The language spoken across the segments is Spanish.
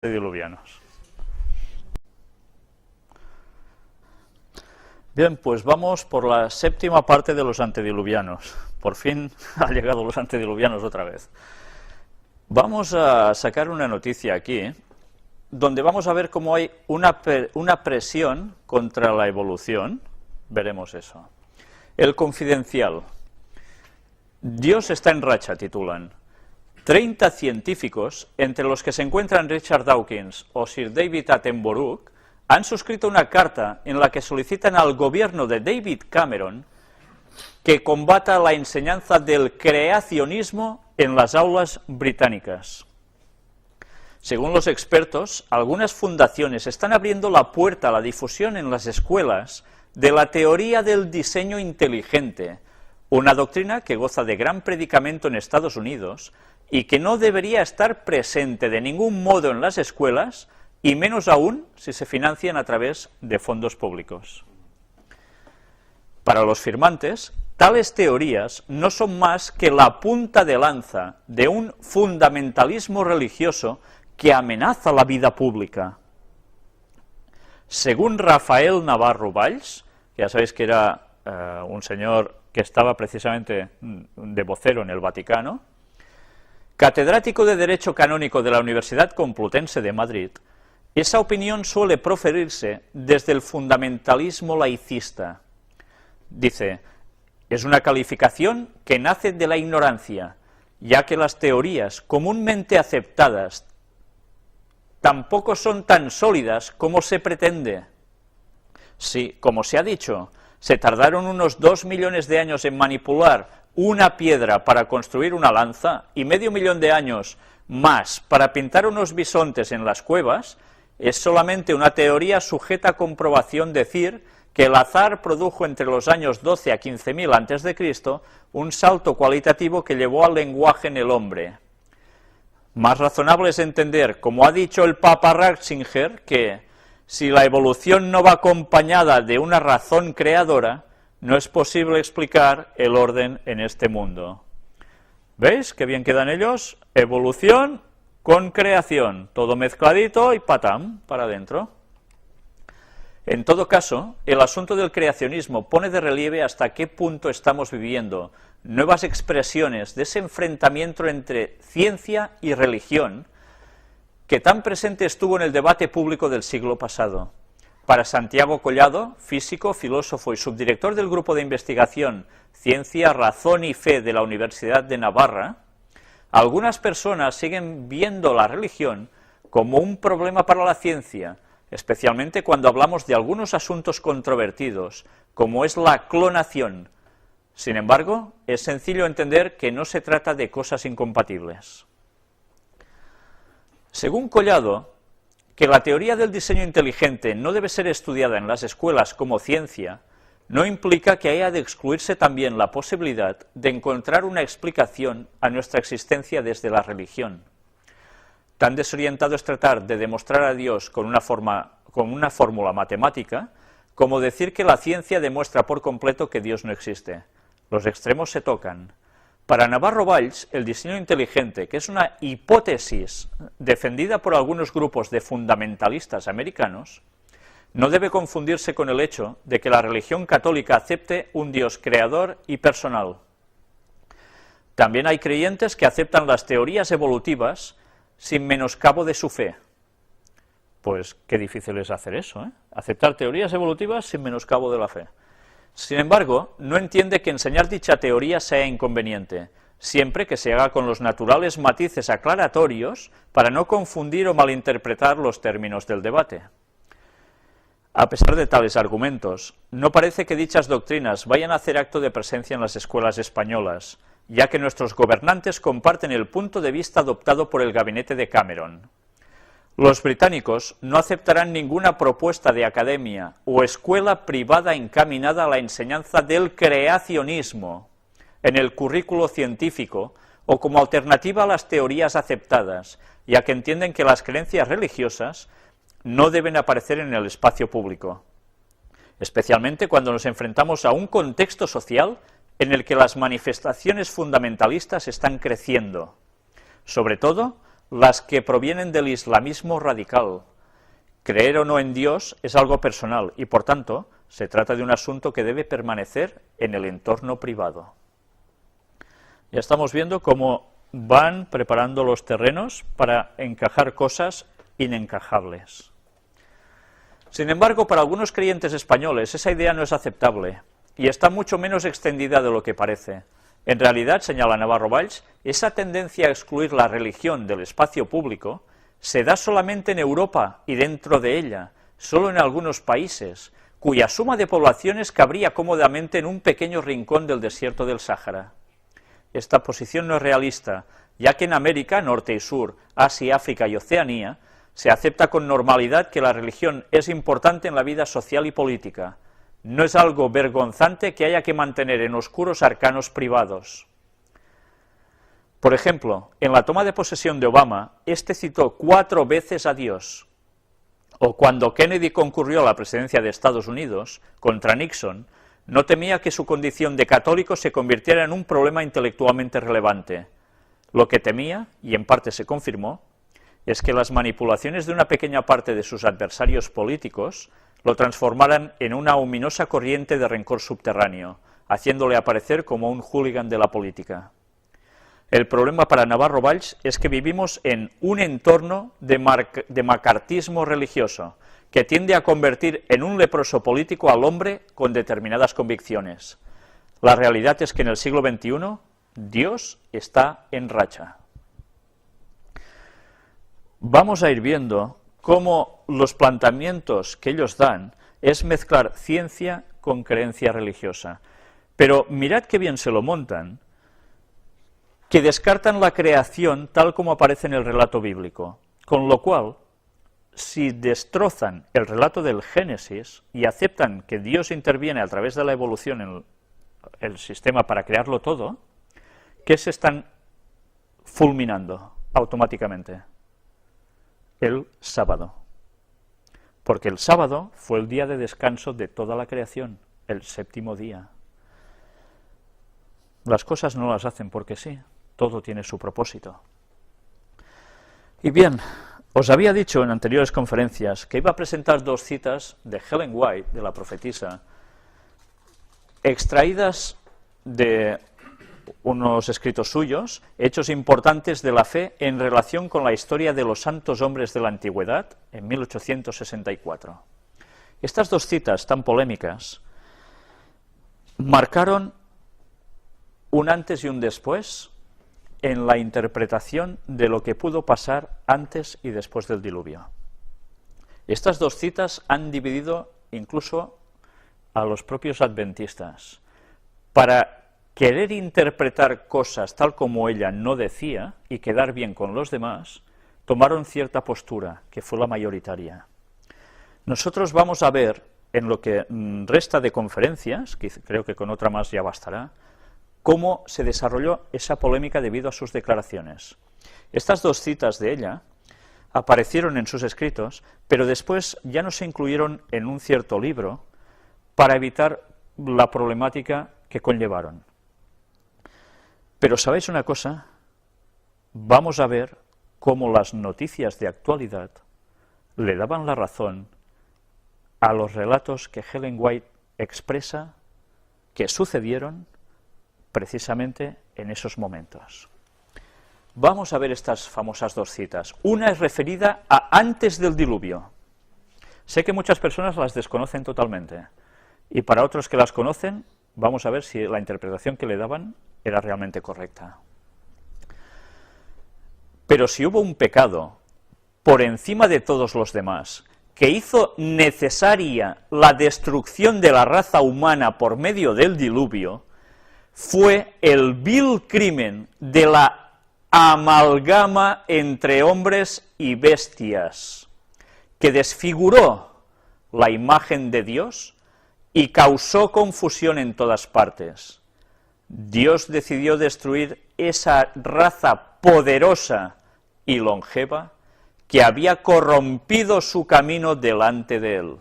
antediluvianos. Bien, pues vamos por la séptima parte de los antediluvianos. Por fin han llegado los antediluvianos otra vez. Vamos a sacar una noticia aquí, donde vamos a ver cómo hay una presión contra la evolución. Veremos eso. El Confidencial. Dios está en racha, titulan. 30 científicos, entre los que se encuentran Richard Dawkins o Sir David Attenborough, han suscrito una carta en la que solicitan al gobierno de David Cameron que combata la enseñanza del creacionismo en las aulas británicas. Según los expertos, algunas fundaciones están abriendo la puerta a la difusión en las escuelas de la teoría del diseño inteligente, una doctrina que goza de gran predicamento en Estados Unidos y que no debería estar presente de ningún modo en las escuelas, y menos aún si se financian a través de fondos públicos. Para los firmantes, tales teorías no son más que la punta de lanza de un fundamentalismo religioso que amenaza la vida pública. Según Rafael Navarro Valls, que ya sabéis que era un señor que estaba precisamente de vocero en el Vaticano, catedrático de Derecho Canónico de la Universidad Complutense de Madrid, esa opinión suele proferirse desde el fundamentalismo laicista. Dice, es una calificación que nace de la ignorancia, ya que las teorías comúnmente aceptadas tampoco son tan sólidas como se pretende. Si, como se ha dicho, se tardaron unos 2 millones de años en manipular una piedra para construir una lanza y medio millón de años más para pintar unos bisontes en las cuevas, es solamente una teoría sujeta a comprobación decir que el azar produjo entre los años 12 a 15.000 a.C. un salto cualitativo que llevó al lenguaje en el hombre. Más razonable es entender, como ha dicho el Papa Ratzinger, que si la evolución no va acompañada de una razón creadora, no es posible explicar el orden en este mundo. ¿Veis qué bien quedan ellos? Evolución con creación, todo mezcladito y patam, para adentro. En todo caso, el asunto del creacionismo pone de relieve hasta qué punto estamos viviendo nuevas expresiones de ese enfrentamiento entre ciencia y religión que tan presente estuvo en el debate público del siglo pasado. Para Santiago Collado, físico, filósofo y subdirector del Grupo de Investigación Ciencia, Razón y Fe de la Universidad de Navarra, algunas personas siguen viendo la religión como un problema para la ciencia, especialmente cuando hablamos de algunos asuntos controvertidos, como es la clonación. Sin embargo, es sencillo entender que no se trata de cosas incompatibles. Según Collado, que la teoría del diseño inteligente no debe ser estudiada en las escuelas como ciencia, no implica que haya de excluirse también la posibilidad de encontrar una explicación a nuestra existencia desde la religión. Tan desorientado es tratar de demostrar a Dios con una fórmula matemática, como decir que la ciencia demuestra por completo que Dios no existe. Los extremos se tocan. Para Navarro Valls, el diseño inteligente, que es una hipótesis defendida por algunos grupos de fundamentalistas americanos, no debe confundirse con el hecho de que la religión católica acepte un Dios creador y personal. También hay creyentes que aceptan las teorías evolutivas sin menoscabo de su fe. Pues qué difícil es hacer eso, ¿eh? Aceptar teorías evolutivas sin menoscabo de la fe. Sin embargo, no entiende que enseñar dicha teoría sea inconveniente, siempre que se haga con los naturales matices aclaratorios para no confundir o malinterpretar los términos del debate. A pesar de tales argumentos, no parece que dichas doctrinas vayan a hacer acto de presencia en las escuelas españolas, ya que nuestros gobernantes comparten el punto de vista adoptado por el gabinete de Cameron. Los británicos no aceptarán ninguna propuesta de academia o escuela privada encaminada a la enseñanza del creacionismo en el currículo científico o como alternativa a las teorías aceptadas, ya que entienden que las creencias religiosas no deben aparecer en el espacio público, especialmente cuando nos enfrentamos a un contexto social en el que las manifestaciones fundamentalistas están creciendo, sobre todo las que provienen del islamismo radical. Creer o no en Dios es algo personal y, por tanto, se trata de un asunto que debe permanecer en el entorno privado. Ya estamos viendo cómo van preparando los terrenos para encajar cosas inencajables. Sin embargo, para algunos creyentes españoles esa idea no es aceptable y está mucho menos extendida de lo que parece. En realidad, señala Navarro Valls, esa tendencia a excluir la religión del espacio público se da solamente en Europa y dentro de ella, solo en algunos países, cuya suma de poblaciones cabría cómodamente en un pequeño rincón del desierto del Sáhara. Esta posición no es realista, ya que en América, Norte y Sur, Asia, África y Oceanía, se acepta con normalidad que la religión es importante en la vida social y política. No es algo vergonzante que haya que mantener en oscuros arcanos privados. Por ejemplo, en la toma de posesión de Obama, este citó 4 veces a Dios. O cuando Kennedy concurrió a la presidencia de Estados Unidos contra Nixon, no temía que su condición de católico se convirtiera en un problema intelectualmente relevante. Lo que temía, y en parte se confirmó, es que las manipulaciones de una pequeña parte de sus adversarios políticos lo transformaran en una ominosa corriente de rencor subterráneo, haciéndole aparecer como un hooligan de la política. El problema para Navarro Valls es que vivimos en un entorno de macartismo religioso, que tiende a convertir en un leproso político al hombre con determinadas convicciones. La realidad es que en el siglo XXI, Dios está en racha. Vamos a ir viendo cómo los planteamientos que ellos dan es mezclar ciencia con creencia religiosa. Pero mirad qué bien se lo montan, que descartan la creación tal como aparece en el relato bíblico, con lo cual, si destrozan el relato del Génesis y aceptan que Dios interviene a través de la evolución en el sistema para crearlo todo, ¿qué se están fulminando automáticamente? El sábado. Porque el sábado fue el día de descanso de toda la creación, el 7º día. Las cosas no las hacen porque sí, todo tiene su propósito. Y bien, os había dicho en anteriores conferencias que iba a presentar 2 citas de Ellen White, de la profetisa, extraídas de unos escritos suyos, hechos importantes de la fe en relación con la historia de los santos hombres de la antigüedad, en 1864. Estas 2 citas tan polémicas marcaron un antes y un después en la interpretación de lo que pudo pasar antes y después del diluvio. Estas 2 citas han dividido incluso a los propios adventistas. Para querer interpretar cosas tal como ella no decía y quedar bien con los demás, tomaron cierta postura, que fue la mayoritaria. Nosotros vamos a ver, en lo que resta de conferencias, que creo que con otra más ya bastará, cómo se desarrolló esa polémica debido a sus declaraciones. Estas 2 citas de ella aparecieron en sus escritos, pero después ya no se incluyeron en un cierto libro para evitar la problemática que conllevaron. Pero ¿sabéis una cosa? Vamos a ver cómo las noticias de actualidad le daban la razón a los relatos que Ellen White expresa que sucedieron precisamente en esos momentos. Vamos a ver estas famosas 2 citas. Una es referida a antes del diluvio. Sé que muchas personas las desconocen totalmente, y para otros que las conocen, vamos a ver si la interpretación que le daban era realmente correcta. Pero si hubo un pecado por encima de todos los demás, que hizo necesaria la destrucción de la raza humana por medio del diluvio, fue el vil crimen de la amalgama entre hombres y bestias, que desfiguró la imagen de Dios y causó confusión en todas partes. Dios decidió destruir esa raza poderosa y longeva que había corrompido su camino delante de él.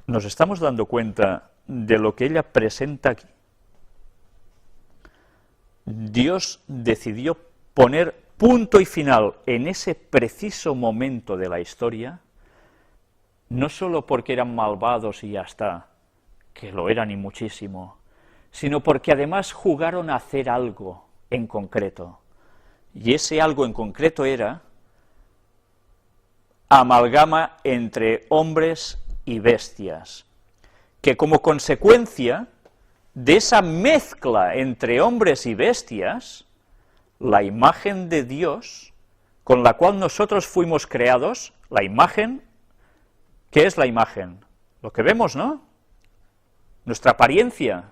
¿Nos estamos dando cuenta de lo que ella presenta aquí? Dios decidió poner punto y final en ese preciso momento de la historia, no solo porque eran malvados y ya está, que lo eran y muchísimo, sino porque además jugaron a hacer algo en concreto. Y ese algo en concreto era amalgama entre hombres y bestias, que como consecuencia de esa mezcla entre hombres y bestias, la imagen de Dios, con la cual nosotros fuimos creados, la imagen, ¿qué es la imagen? Lo que vemos, ¿no? Nuestra apariencia.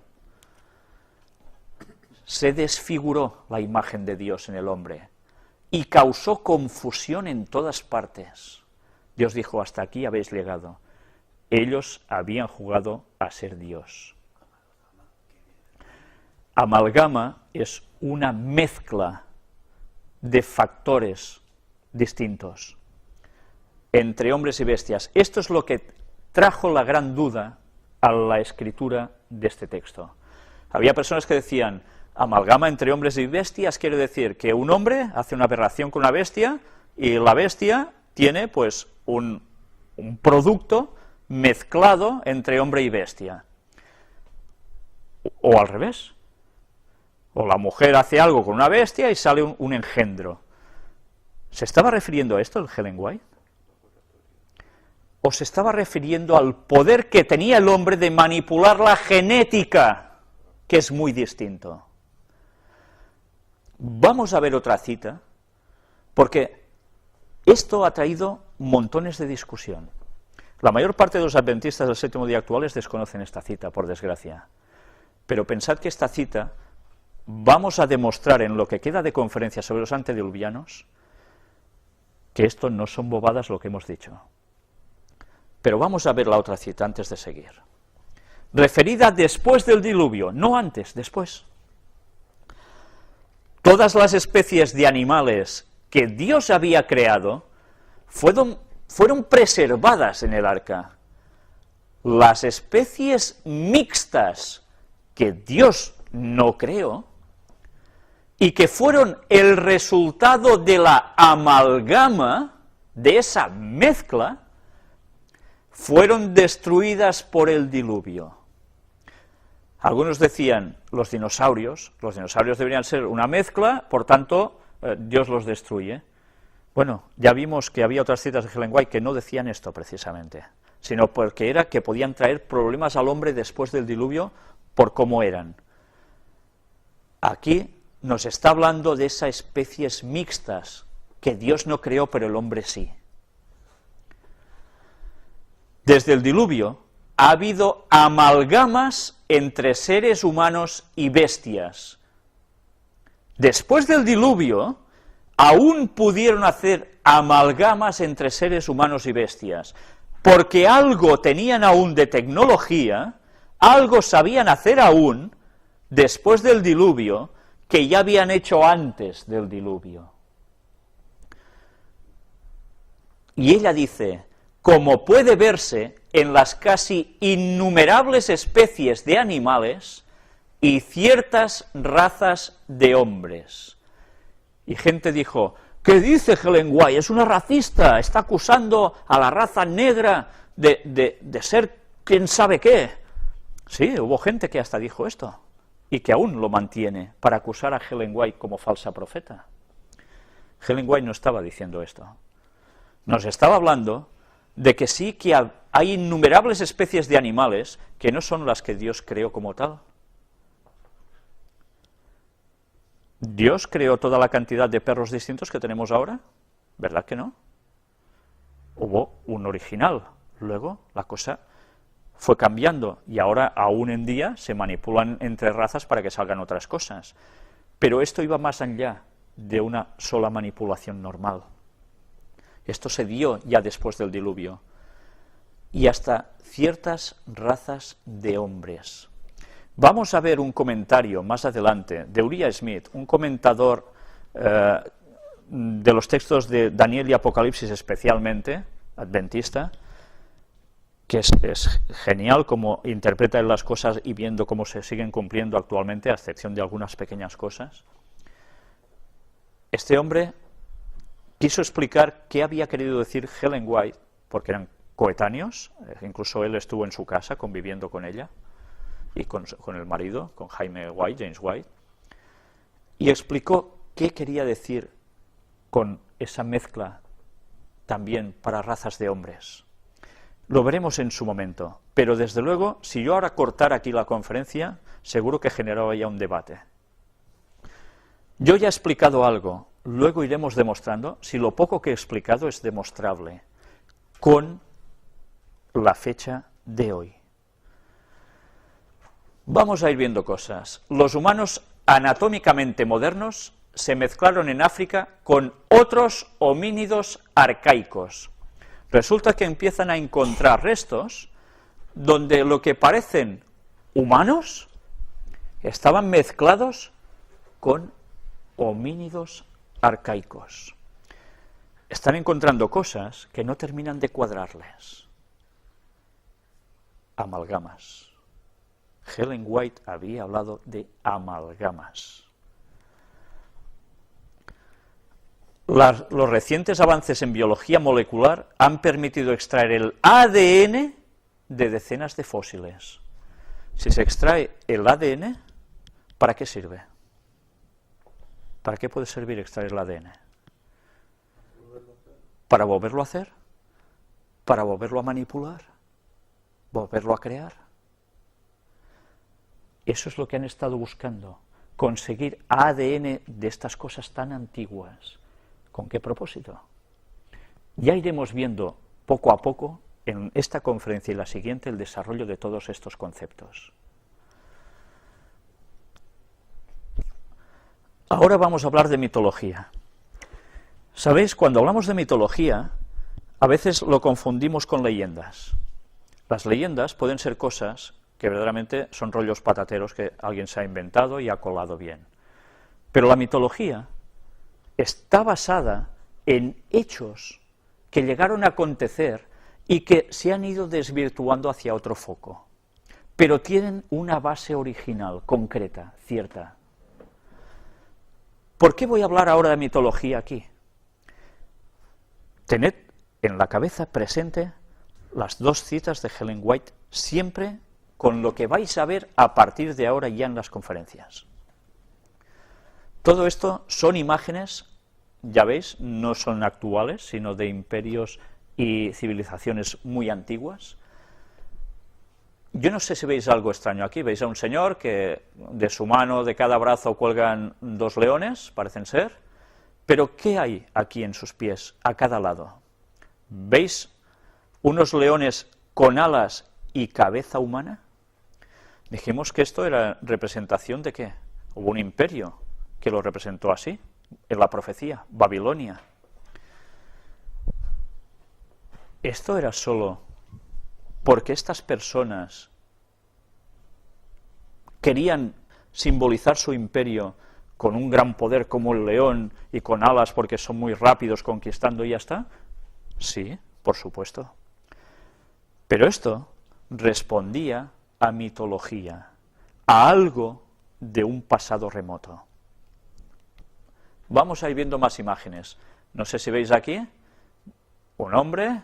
Se desfiguró la imagen de Dios en el hombre y causó confusión en todas partes. Dios dijo, hasta aquí habéis llegado. Ellos habían jugado a ser Dios. Amalgama es una mezcla de factores distintos entre hombres y bestias. Esto es lo que trajo la gran duda a la escritura de este texto. Había personas que decían, amalgama entre hombres y bestias quiere decir que un hombre hace una aberración con una bestia y la bestia tiene pues un producto mezclado entre hombre y bestia. O al revés. O la mujer hace algo con una bestia y sale un engendro. ¿Se estaba refiriendo a esto el Ellen White? ¿O se estaba refiriendo al poder que tenía el hombre de manipular la genética, que es muy distinto? Vamos a ver otra cita, porque esto ha traído montones de discusión. La mayor parte de los adventistas del séptimo día actuales desconocen esta cita, por desgracia. Pero pensad que esta cita vamos a demostrar en lo que queda de conferencia sobre los antediluvianos que esto no son bobadas lo que hemos dicho. Pero vamos a ver la otra cita antes de seguir. Referida después del diluvio, no antes, después. Todas las especies de animales que Dios había creado fueron preservadas en el arca. Las especies mixtas que Dios no creó y que fueron el resultado de la amalgama, de esa mezcla, fueron destruidas por el diluvio. Algunos decían, los dinosaurios deberían ser una mezcla, por tanto, Dios los destruye. Bueno, ya vimos que había otras citas de Ellen White que no decían esto precisamente, sino porque era que podían traer problemas al hombre después del diluvio por cómo eran. Aquí nos está hablando de esas especies mixtas que Dios no creó, pero el hombre sí. Desde el diluvio ha habido amalgamas entre seres humanos y bestias. Después del diluvio, aún pudieron hacer amalgamas entre seres humanos y bestias, porque algo tenían aún de tecnología, algo sabían hacer aún, después del diluvio, que ya habían hecho antes del diluvio. Y ella dice, como puede verse en las casi innumerables especies de animales y ciertas razas de hombres. Y gente dijo, ¿qué dice Ellen White? Es una racista, está acusando a la raza negra de ser quién sabe qué. Sí, hubo gente que hasta dijo esto, y que aún lo mantiene, para acusar a Ellen White como falsa profeta. Ellen White no estaba diciendo esto. Nos estaba hablando de que sí que hay innumerables especies de animales que no son las que Dios creó como tal. ¿Dios creó toda la cantidad de perros distintos que tenemos ahora? ¿Verdad que no? Hubo un original, luego la cosa fue cambiando y ahora aún en día se manipulan entre razas para que salgan otras cosas. Pero esto iba más allá de una sola manipulación normal. Esto se dio ya después del diluvio. Y hasta ciertas razas de hombres. Vamos a ver un comentario más adelante de Uriah Smith, un comentador de los textos de Daniel y Apocalipsis especialmente, adventista, que es genial cómo interpreta él las cosas y viendo cómo se siguen cumpliendo actualmente, a excepción de algunas pequeñas cosas. Este hombre quiso explicar qué había querido decir Ellen White, porque eran coetáneos, incluso él estuvo en su casa conviviendo con ella y con el marido, con James White, y explicó qué quería decir con esa mezcla también para razas de hombres. Lo veremos en su momento, pero desde luego, si yo ahora cortara aquí la conferencia, seguro que generaba ya un debate. Yo ya he explicado algo, luego iremos demostrando si lo poco que he explicado es demostrable con la fecha de hoy. Vamos a ir viendo cosas. Los humanos anatómicamente modernos se mezclaron en África con otros homínidos arcaicos. Resulta que empiezan a encontrar restos donde lo que parecen humanos estaban mezclados con homínidos arcaicos. Están encontrando cosas que no terminan de cuadrarles. Amalgamas. Ellen White había hablado de amalgamas. Los recientes avances en biología molecular han permitido extraer el ADN de decenas de fósiles. Si se extrae el ADN, ¿para qué sirve? ¿Para qué puede servir extraer el ADN? ¿Para volverlo a hacer? ¿Para volverlo a manipular? ¿Volverlo a crear? Eso es lo que han estado buscando, conseguir ADN de estas cosas tan antiguas. ¿Con qué propósito? Ya iremos viendo poco a poco en esta conferencia y la siguiente el desarrollo de todos estos conceptos. Ahora vamos a hablar de mitología. ¿Sabéis? Cuando hablamos de mitología, a veces lo confundimos con leyendas. Las leyendas pueden ser cosas que verdaderamente son rollos patateros que alguien se ha inventado y ha colado bien. Pero la mitología está basada en hechos que llegaron a acontecer y que se han ido desvirtuando hacia otro foco, pero tienen una base original, concreta, cierta. ¿Por qué voy a hablar ahora de mitología aquí? Tened en la cabeza presente las dos citas de Ellen White, siempre con lo que vais a ver a partir de ahora ya en las conferencias. Todo esto son imágenes, ya veis, no son actuales, sino de imperios y civilizaciones muy antiguas. Yo no sé si veis algo extraño aquí. Veis a un señor que de su mano, de cada brazo, cuelgan dos leones, parecen ser, pero ¿qué hay aquí en sus pies, a cada lado? ¿Veis unos leones con alas y cabeza humana? Dijimos que esto era representación de ¿qué? Hubo un imperio que lo representó así, en la profecía, Babilonia. Esto era solo porque estas personas querían simbolizar su imperio con un gran poder como el león y con alas porque son muy rápidos conquistando y ya está. Sí, por supuesto. Pero esto respondía a mitología, a algo de un pasado remoto. Vamos a ir viendo más imágenes. No sé si veis aquí un hombre,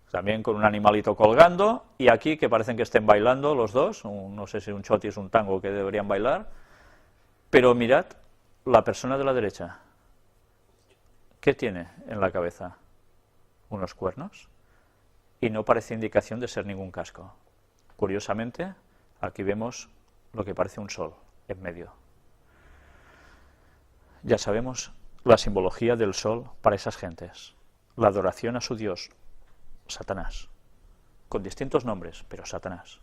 también con un animalito colgando, y aquí que parecen que estén bailando los dos, no sé si un chotis, un tango que deberían bailar, pero mirad la persona de la derecha. ¿Qué tiene en la cabeza? Unos cuernos, y no parece indicación de ser ningún casco. Curiosamente, aquí vemos lo que parece un sol en medio. Ya sabemos la simbología del sol para esas gentes, la adoración a su dios, Satanás, con distintos nombres, pero Satanás.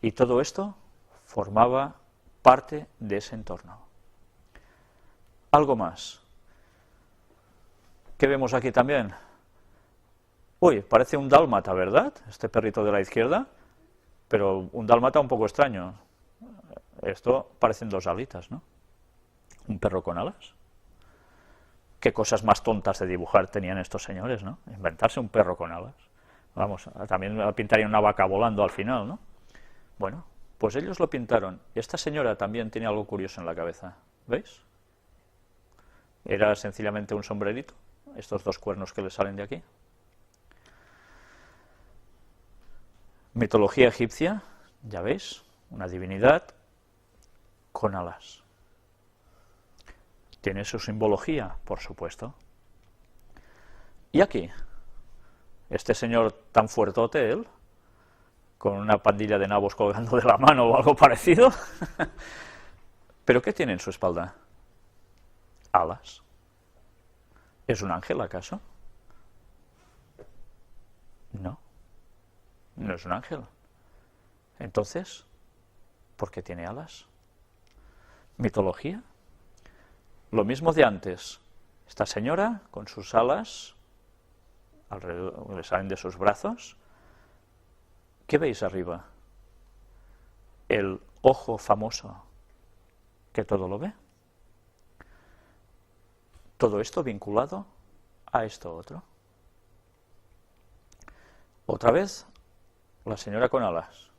Y todo esto formaba parte de ese entorno. Algo más. ¿Qué vemos aquí también? Uy, parece un dálmata, ¿verdad? Este perrito de la izquierda, pero un dálmata un poco extraño. Esto parecen dos alitas, ¿no? Un perro con alas. Qué cosas más tontas de dibujar tenían estos señores, ¿no? Inventarse un perro con alas. Vamos, también pintarían una vaca volando al final, ¿no? Bueno, pues ellos lo pintaron. Esta señora también tiene algo curioso en la cabeza, ¿veis? Era sencillamente un sombrerito, estos dos cuernos que le salen de aquí. Mitología egipcia, ya veis, una divinidad con alas. Tiene su simbología, por supuesto. Y aquí, este señor tan fuertote, él, con una pandilla de nabos colgando de la mano o algo parecido. ¿Pero qué tiene en su espalda? Alas. ¿Es un ángel, acaso? No, no es un ángel. Entonces, ¿por qué tiene alas? ¿Mitología? Lo mismo de antes. Esta señora, con sus alas, alrededor, le salen de sus brazos. ¿Qué veis arriba? El ojo famoso, que todo lo ve. Todo esto vinculado a esto otro. Otra vez, la señora con alas.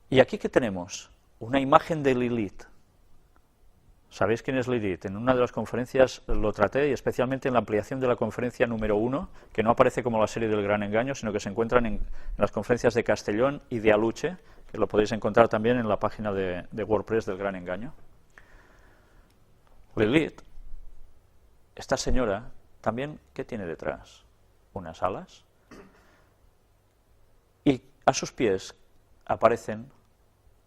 ¿Y aquí qué tenemos? Una imagen de Lilith. ¿Sabéis quién es Lilith? En una de las conferencias lo traté, y especialmente en la ampliación de la conferencia número 1, que no aparece como la serie del Gran Engaño, sino que se encuentran en las conferencias de Castellón y de Aluche, que lo podéis encontrar también en la página de WordPress del Gran Engaño. Lilith, esta señora, también, ¿qué tiene detrás? Unas alas. Y a sus pies aparecen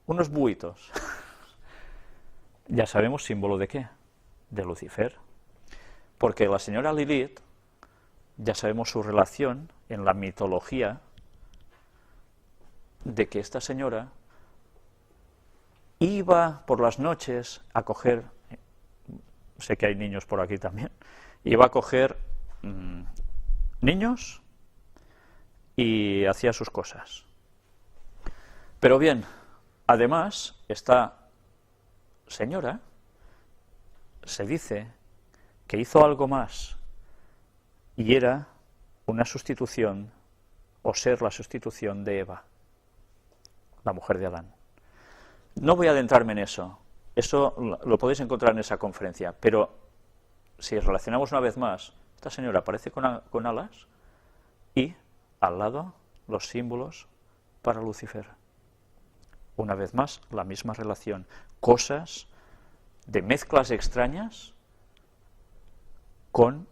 unos buitos. Ya sabemos símbolo de qué, de Lucifer, porque la señora Lilith, ya sabemos su relación en la mitología, de que esta señora iba por las noches a coger, sé que hay niños por aquí también, iba a coger niños y hacía sus cosas. Pero bien, además, esta señora se dice que hizo algo más, y era una sustitución, o ser la sustitución de Eva, la mujer de Adán. No voy a adentrarme en eso lo podéis encontrar en esa conferencia, pero si relacionamos una vez más, esta señora aparece con alas, y al lado los símbolos para Lucifer. Una vez más, la misma relación, cosas de mezclas extrañas con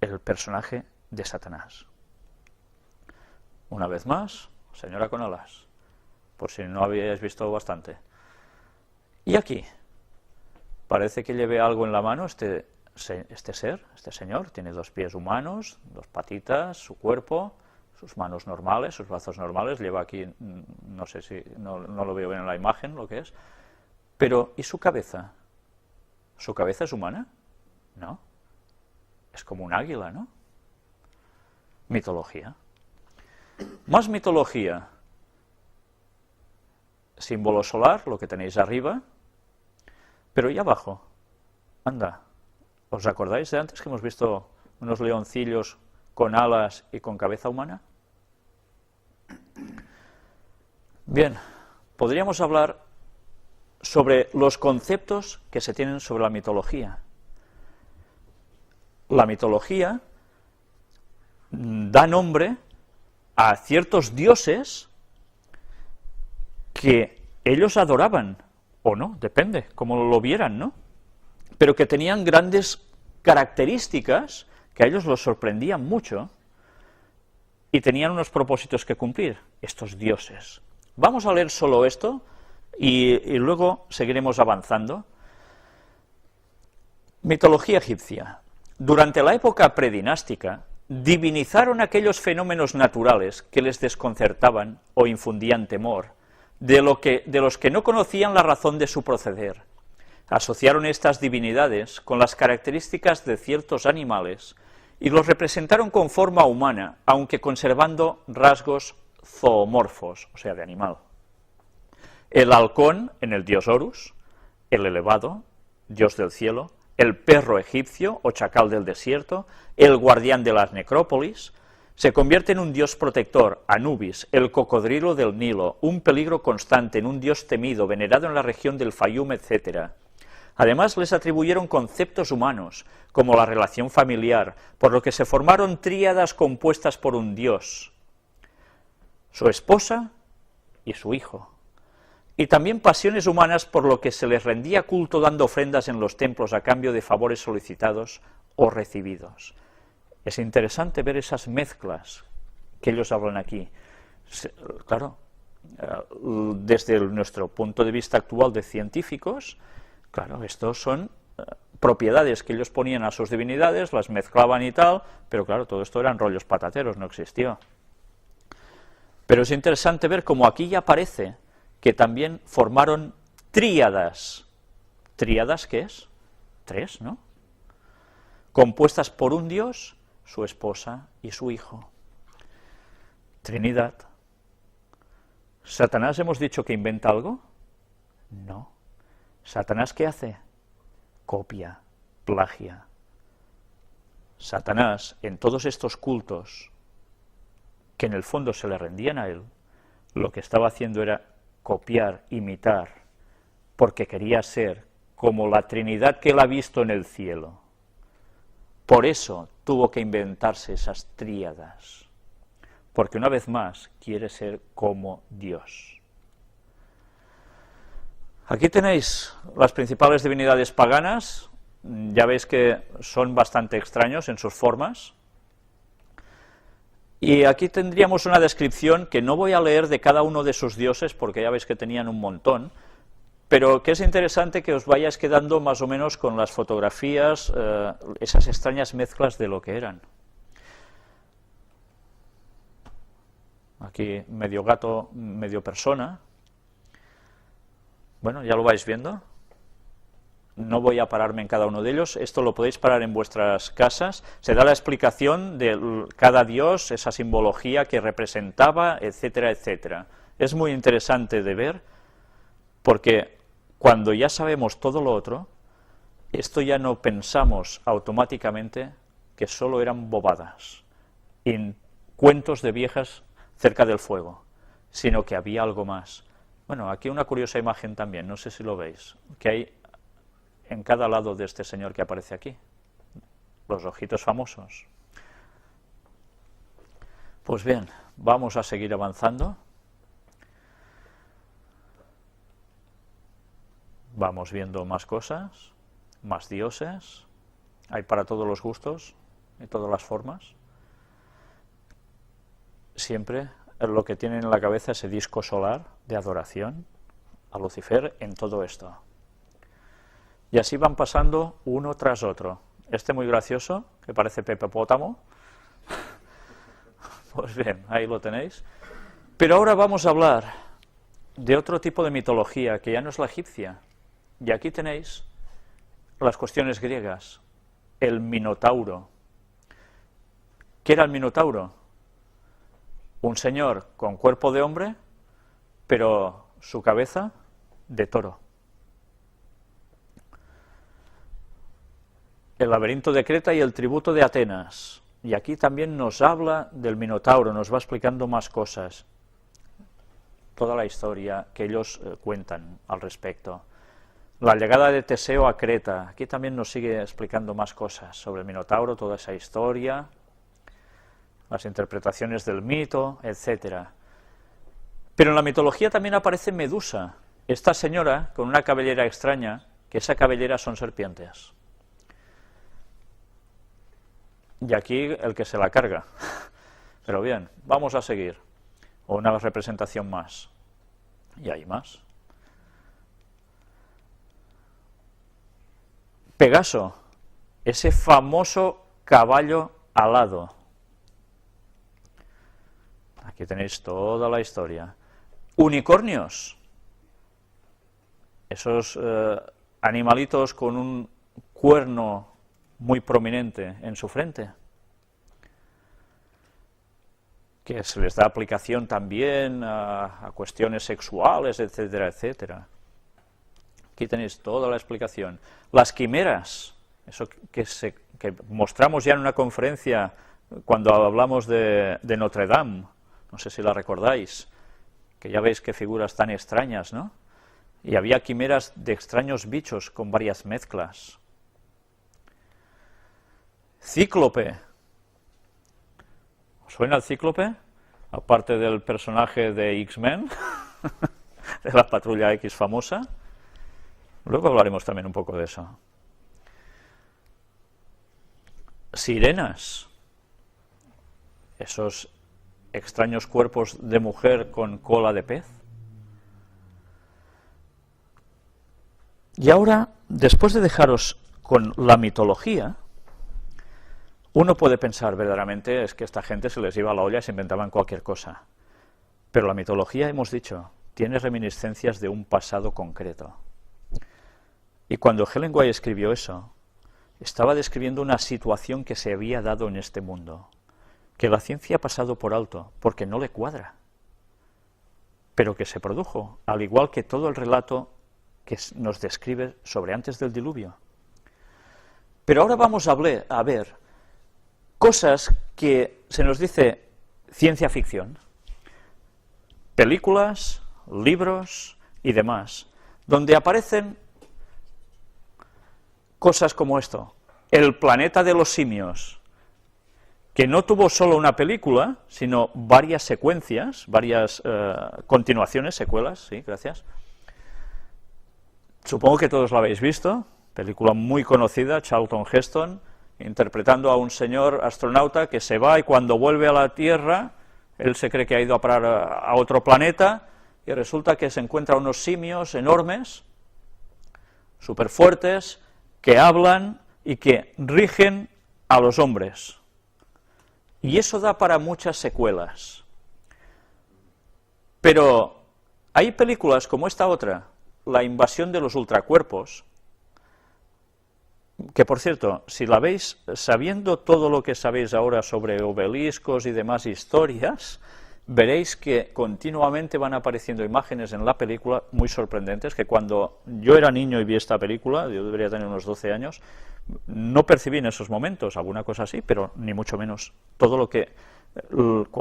el personaje de Satanás. Una vez más, señora con alas, por si no habíais visto bastante. Y aquí, parece que lleve algo en la mano este señor, tiene dos pies humanos, dos patitas, su cuerpo, sus manos normales, sus brazos normales, lleva aquí, no sé si, no lo veo bien en la imagen lo que es, pero ¿y su cabeza? ¿Su cabeza es humana? No, es como un águila, ¿no? Mitología. Más mitología. Símbolo solar, lo que tenéis arriba, pero ¿y abajo? Anda, ¿os acordáis de antes que hemos visto unos leoncillos con alas y con cabeza humana? Bien, podríamos hablar sobre los conceptos que se tienen sobre la mitología. La mitología da nombre a ciertos dioses que ellos adoraban, o no, depende, como lo vieran, ¿no? Pero que tenían grandes características que a ellos los sorprendían mucho y tenían unos propósitos que cumplir, estos dioses. Vamos a leer solo esto y luego seguiremos avanzando. Mitología egipcia. Durante la época predinástica, divinizaron aquellos fenómenos naturales que les desconcertaban o infundían temor, de los que no conocían la razón de su proceder. Asociaron estas divinidades con las características de ciertos animales y los representaron con forma humana, aunque conservando rasgos zoomorfos, o sea, de animal. El halcón en el dios Horus, el elevado, dios del cielo, el perro egipcio o chacal del desierto, el guardián de las necrópolis, Se convierte en un dios protector, Anubis, el cocodrilo del Nilo, un peligro constante, en un dios temido, venerado en la región del Fayum, etc. Además, les atribuyeron conceptos humanos, como la relación familiar, por lo que se formaron tríadas compuestas por un dios, su esposa y su hijo. Y también pasiones humanas, por lo que se les rendía culto dando ofrendas en los templos a cambio de favores solicitados o recibidos. Es interesante ver esas mezclas que ellos hablan aquí. Claro, desde nuestro punto de vista actual de científicos, claro, estos son propiedades que ellos ponían a sus divinidades, las mezclaban y tal, pero claro, todo esto eran rollos patateros, no existió. Pero es interesante ver cómo aquí ya aparece que también formaron tríadas. ¿Tríadas qué es? Tres, ¿no? Compuestas por un dios, su esposa y su hijo. Trinidad. ¿Satanás hemos dicho que inventa algo? No. ¿Satanás qué hace? Copia, plagia. Satanás, en todos estos cultos, que en el fondo se le rendían a él, lo que estaba haciendo era copiar, imitar, porque quería ser como la Trinidad que él ha visto en el cielo. Por eso tuvo que inventarse esas tríadas, porque una vez más quiere ser como Dios. Aquí tenéis las principales divinidades paganas, ya veis que son bastante extraños en sus formas, y aquí tendríamos una descripción que no voy a leer de cada uno de sus dioses, porque ya veis que tenían un montón, pero que es interesante que os vayáis quedando más o menos con las fotografías, esas extrañas mezclas de lo que eran. Aquí medio gato, medio persona. Bueno, ya lo vais viendo. No voy a pararme en cada uno de ellos, esto lo podéis parar en vuestras casas. Se da la explicación de cada dios, esa simbología que representaba, etcétera, etcétera. Es muy interesante de ver, porque cuando ya sabemos todo lo otro, esto ya no pensamos automáticamente que solo eran bobadas, en cuentos de viejas cerca del fuego, sino que había algo más. Bueno, aquí una curiosa imagen también, no sé si lo veis, que hay en cada lado de este señor que aparece aquí, los ojitos famosos. Pues bien, vamos a seguir avanzando. Vamos viendo más cosas, más dioses, hay para todos los gustos y todas las formas. Siempre lo que tienen en la cabeza ese disco solar de adoración a Lucifer en todo esto. Y así van pasando uno tras otro. Este muy gracioso, que parece Pepe Pótamo. Pues bien, ahí lo tenéis. Pero ahora vamos a hablar de otro tipo de mitología, que ya no es la egipcia. Y aquí tenéis las cuestiones griegas. El Minotauro. ¿Qué era el Minotauro? Un señor con cuerpo de hombre, pero su cabeza de toro. El laberinto de Creta y el tributo de Atenas. Y aquí también nos habla del Minotauro, nos va explicando más cosas. Toda la historia que ellos cuentan al respecto. La llegada de Teseo a Creta, aquí también nos sigue explicando más cosas sobre el Minotauro, toda esa historia, las interpretaciones del mito, etcétera. Pero en la mitología también aparece Medusa, esta señora con una cabellera extraña, que esa cabellera son serpientes. Y aquí el que se la carga. Pero bien, vamos a seguir. O una representación más. Y hay más. Pegaso, ese famoso caballo alado. Aquí tenéis toda la historia. Unicornios, esos animalitos con un cuerno muy prominente en su frente, que se les da aplicación también a cuestiones sexuales, etcétera, etcétera. Aquí tenéis toda la explicación. Las quimeras, eso que mostramos ya en una conferencia cuando hablamos de Notre Dame, no sé si la recordáis, que ya veis qué figuras tan extrañas, ¿no? Y había quimeras de extraños bichos con varias mezclas. Cíclope. ¿Os suena el Cíclope? Aparte del personaje de X-Men, de la Patrulla X famosa. Luego hablaremos también un poco de eso. Sirenas. Esos extraños cuerpos de mujer con cola de pez. Y ahora, después de dejaros con la mitología, uno puede pensar verdaderamente es que esta gente se les iba a la olla y se inventaban cualquier cosa. Pero la mitología, hemos dicho, tiene reminiscencias de un pasado concreto. Y cuando Helen White escribió eso, estaba describiendo una situación que se había dado en este mundo, que la ciencia ha pasado por alto, porque no le cuadra, pero que se produjo, al igual que todo el relato que nos describe sobre antes del diluvio. Pero ahora vamos a ver cosas que se nos dice ciencia ficción, películas, libros y demás, donde aparecen cosas como esto, El planeta de los simios, que no tuvo solo una película, sino varias secuencias, varias continuaciones, secuelas, sí, gracias. Supongo que todos lo habéis visto, película muy conocida, Charlton Heston, interpretando a un señor astronauta que se va y cuando vuelve a la Tierra, él se cree que ha ido a parar a otro planeta y resulta que se encuentra unos simios enormes, súper fuertes, que hablan y que rigen a los hombres. Y eso da para muchas secuelas. Pero hay películas como esta otra, La invasión de los ultracuerpos, que por cierto, si la veis sabiendo todo lo que sabéis ahora sobre obeliscos y demás historias, veréis que continuamente van apareciendo imágenes en la película muy sorprendentes, que cuando yo era niño y vi esta película, yo debería tener unos 12 años, no percibí en esos momentos, alguna cosa así, pero ni mucho menos. Todo lo que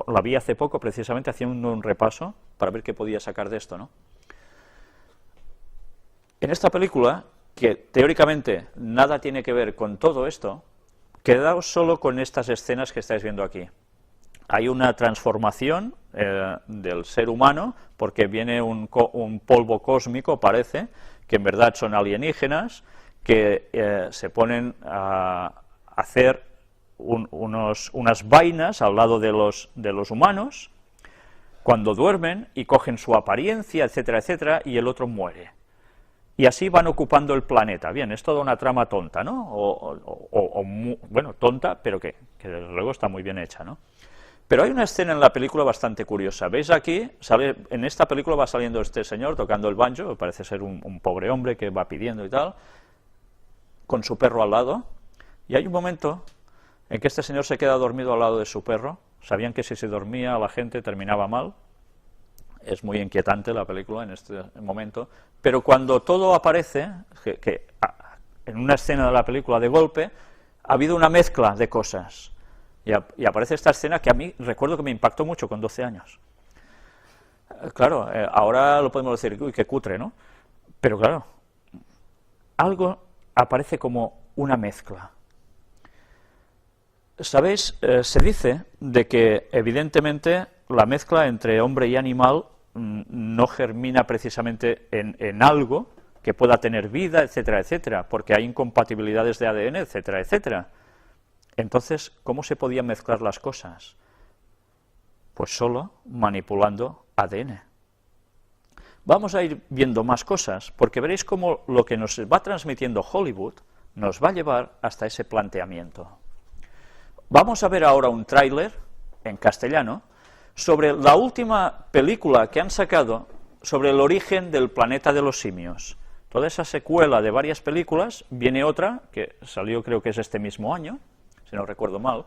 la vi hace poco, precisamente haciendo un repaso para ver qué podía sacar de esto, ¿no? En esta película, que teóricamente nada tiene que ver con todo esto, quedaos solo con estas escenas que estáis viendo aquí. Hay una transformación del ser humano, porque viene un polvo cósmico, parece, que en verdad son alienígenas, que se ponen a hacer unas vainas al lado de los humanos, cuando duermen, y cogen su apariencia, etcétera, etcétera, y el otro muere. Y así van ocupando el planeta. Bien, es toda una trama tonta, ¿no? Bueno, tonta, pero que desde luego está muy bien hecha, ¿no? Pero hay una escena en la película bastante curiosa. ¿Veis aquí? En esta película va saliendo este señor tocando el banjo, parece ser un pobre hombre que va pidiendo y tal, con su perro al lado, y hay un momento en que este señor se queda dormido al lado de su perro. Sabían que si se dormía la gente terminaba mal. Es muy inquietante la película en este momento, pero cuando todo aparece, en una escena de la película de golpe, ha habido una mezcla de cosas, y aparece esta escena que a mí recuerdo que me impactó mucho con 12 años. Claro, ahora lo podemos decir, uy, qué cutre, ¿no? Pero claro, algo aparece como una mezcla. ¿Sabéis? Se dice de que evidentemente la mezcla entre hombre y animal no germina precisamente en algo que pueda tener vida, etcétera, etcétera, porque hay incompatibilidades de ADN, etcétera, etcétera. Entonces, ¿cómo se podían mezclar las cosas? Pues solo manipulando ADN. Vamos a ir viendo más cosas, porque veréis cómo lo que nos va transmitiendo Hollywood nos va a llevar hasta ese planteamiento. Vamos a ver ahora un tráiler en castellano sobre la última película que han sacado sobre el origen del planeta de los simios. Toda esa secuela de varias películas, viene otra, que salió creo que es este mismo año, si no recuerdo mal,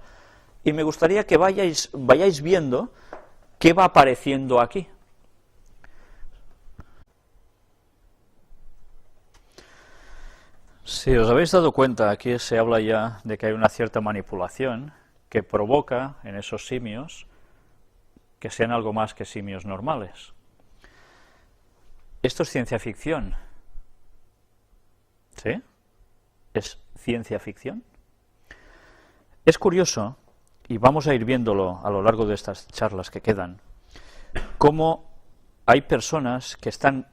y me gustaría que vayáis viendo qué va apareciendo aquí. Si os habéis dado cuenta, aquí se habla ya de que hay una cierta manipulación, que provoca en esos simios que sean algo más que simios normales. Esto es ciencia ficción. ¿Sí? ¿Es ciencia ficción? Es curioso, y vamos a ir viéndolo a lo largo de estas charlas que quedan, cómo hay personas que están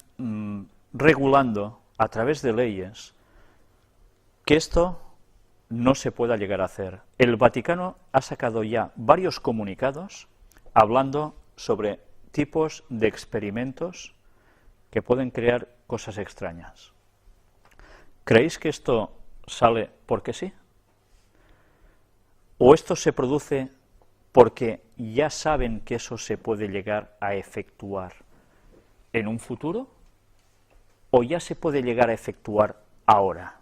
regulando a través de leyes que esto no se pueda llegar a hacer. El Vaticano ha sacado ya varios comunicados hablando sobre tipos de experimentos que pueden crear cosas extrañas. ¿Creéis que esto sale porque sí? ¿O esto se produce porque ya saben que eso se puede llegar a efectuar en un futuro? ¿O ya se puede llegar a efectuar ahora?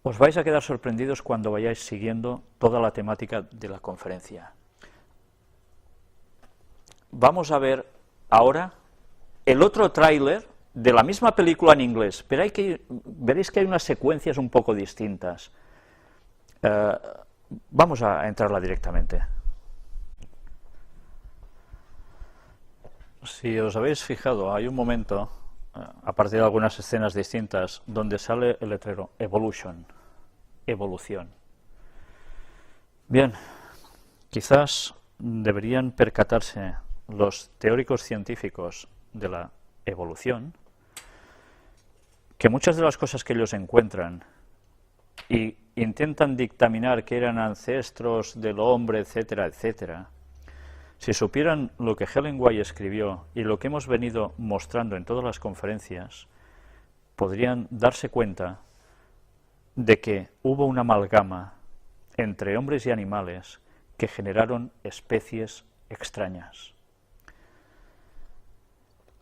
Os vais a quedar sorprendidos cuando vayáis siguiendo toda la temática de la conferencia. Vamos a ver ahora el otro tráiler de la misma película en inglés, pero veréis que hay unas secuencias un poco distintas. Vamos a entrarla directamente. Si os habéis fijado, hay un momento, a partir de algunas escenas distintas, donde sale el letrero Evolution, evolución. Bien, quizás deberían percatarse los teóricos científicos de la evolución que muchas de las cosas que ellos encuentran y intentan dictaminar que eran ancestros del hombre, etcétera, etcétera, si supieran lo que Helen White escribió y lo que hemos venido mostrando en todas las conferencias, podrían darse cuenta de que hubo una amalgama entre hombres y animales que generaron especies extrañas.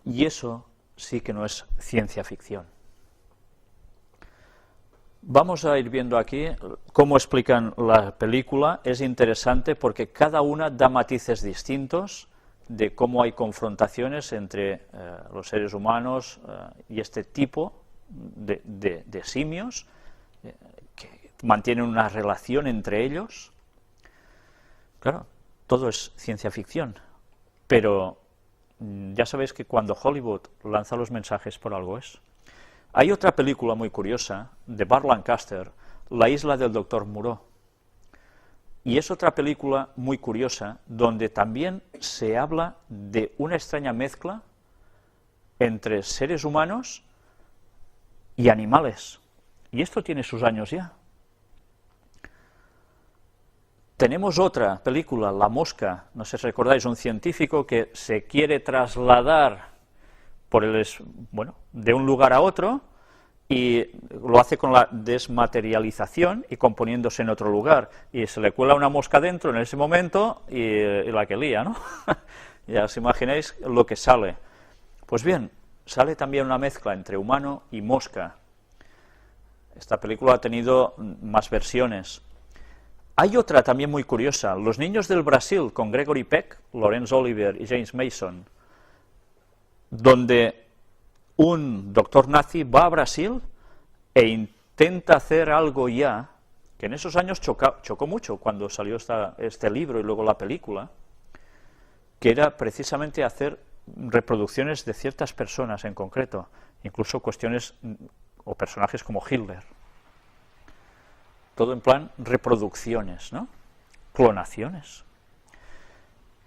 Y eso sí que no es ciencia ficción. Vamos a ir viendo aquí cómo explican la película. Es interesante porque cada una da matices distintos de cómo hay confrontaciones entre los seres humanos y este tipo de simios que mantienen una relación entre ellos. Claro, todo es ciencia ficción, pero ya sabéis que cuando Hollywood lanza los mensajes por algo es. Hay otra película muy curiosa, de Burt Lancaster, La isla del Dr. Moreau. Y es otra película muy curiosa, donde también se habla de una extraña mezcla entre seres humanos y animales. Y esto tiene sus años ya. Tenemos otra película, La mosca, no sé si recordáis, un científico que se quiere trasladar de un lugar a otro y lo hace con la desmaterialización y componiéndose en otro lugar. Y se le cuela una mosca dentro en ese momento y la que lía, ¿no? Ya os imagináis lo que sale. Pues bien, sale también una mezcla entre humano y mosca. Esta película ha tenido más versiones. Hay otra también muy curiosa, Los niños del Brasil, con Gregory Peck, Laurence Olivier y James Mason, donde un doctor nazi va a Brasil e intenta hacer algo ya, que en esos años chocó mucho cuando salió este libro y luego la película, que era precisamente hacer reproducciones de ciertas personas en concreto, incluso cuestiones o personajes como Hitler. Todo en plan reproducciones, ¿no? Clonaciones.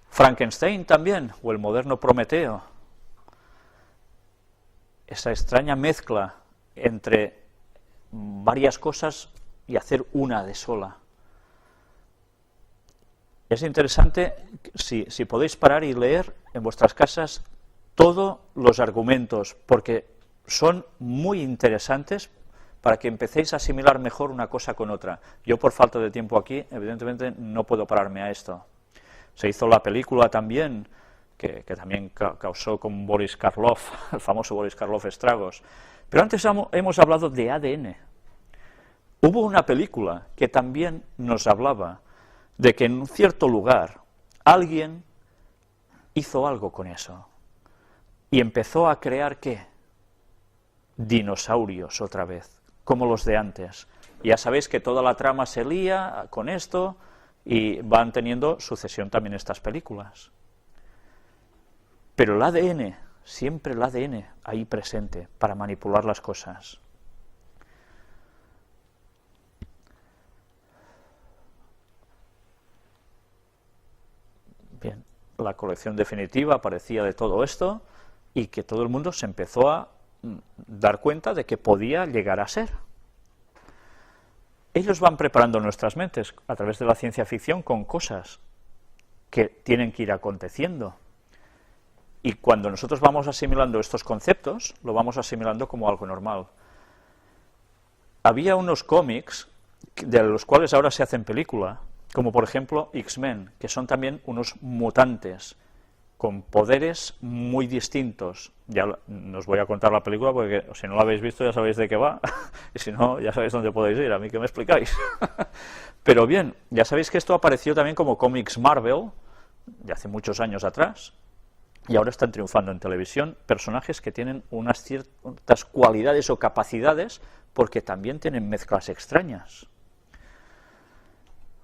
Frankenstein también, o el moderno Prometeo. Esa extraña mezcla entre varias cosas y hacer una de sola. Es interesante, si podéis parar y leer en vuestras casas todos los argumentos, porque son muy interesantes para que empecéis a asimilar mejor una cosa con otra. Yo, por falta de tiempo aquí, evidentemente no puedo pararme a esto. Se hizo la película también, que también causó con Boris Karloff, el famoso Boris Karloff, estragos. Pero antes hemos hablado de ADN. Hubo una película que también nos hablaba de que en un cierto lugar alguien hizo algo con eso y empezó a crear, ¿qué? Dinosaurios otra vez, como los de antes, Ya sabéis que toda la trama se lía con esto y van teniendo sucesión también estas películas. Pero el ADN, siempre el ADN ahí presente para manipular las cosas. Bien, la colección definitiva aparecía de todo esto y que todo el mundo se empezó a dar cuenta de que podía llegar a ser. Ellos van preparando nuestras mentes a través de la ciencia ficción con cosas que tienen que ir aconteciendo. Y cuando nosotros vamos asimilando estos conceptos, lo vamos asimilando como algo normal. Había unos cómics de los cuales ahora se hacen película, como por ejemplo X-Men, que son también unos mutantes con poderes muy distintos. Ya no os voy a contar la película porque si no la habéis visto ya sabéis de qué va, y si no ya sabéis dónde podéis ir, a mí que me explicáis. Pero bien, ya sabéis que esto apareció también como cómics Marvel, de hace muchos años atrás, y ahora están triunfando en televisión personajes que tienen unas ciertas cualidades o capacidades porque también tienen mezclas extrañas.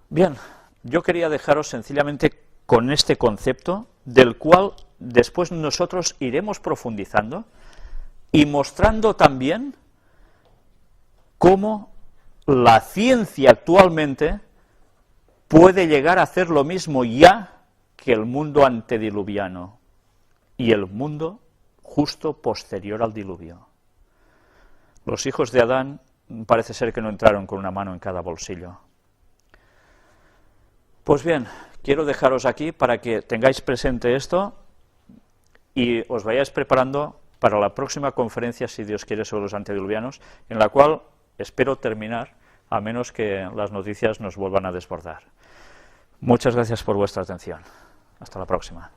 Bien, yo quería dejaros sencillamente con este concepto, del cual después nosotros iremos profundizando y mostrando también cómo la ciencia actualmente puede llegar a hacer lo mismo ya que el mundo antediluviano y el mundo justo posterior al diluvio. Los hijos de Adán parece ser que no entraron con una mano en cada bolsillo. Pues bien, quiero dejaros aquí para que tengáis presente esto y os vayáis preparando para la próxima conferencia, si Dios quiere, sobre los antediluvianos, en la cual espero terminar, a menos que las noticias nos vuelvan a desbordar. Muchas gracias por vuestra atención. Hasta la próxima.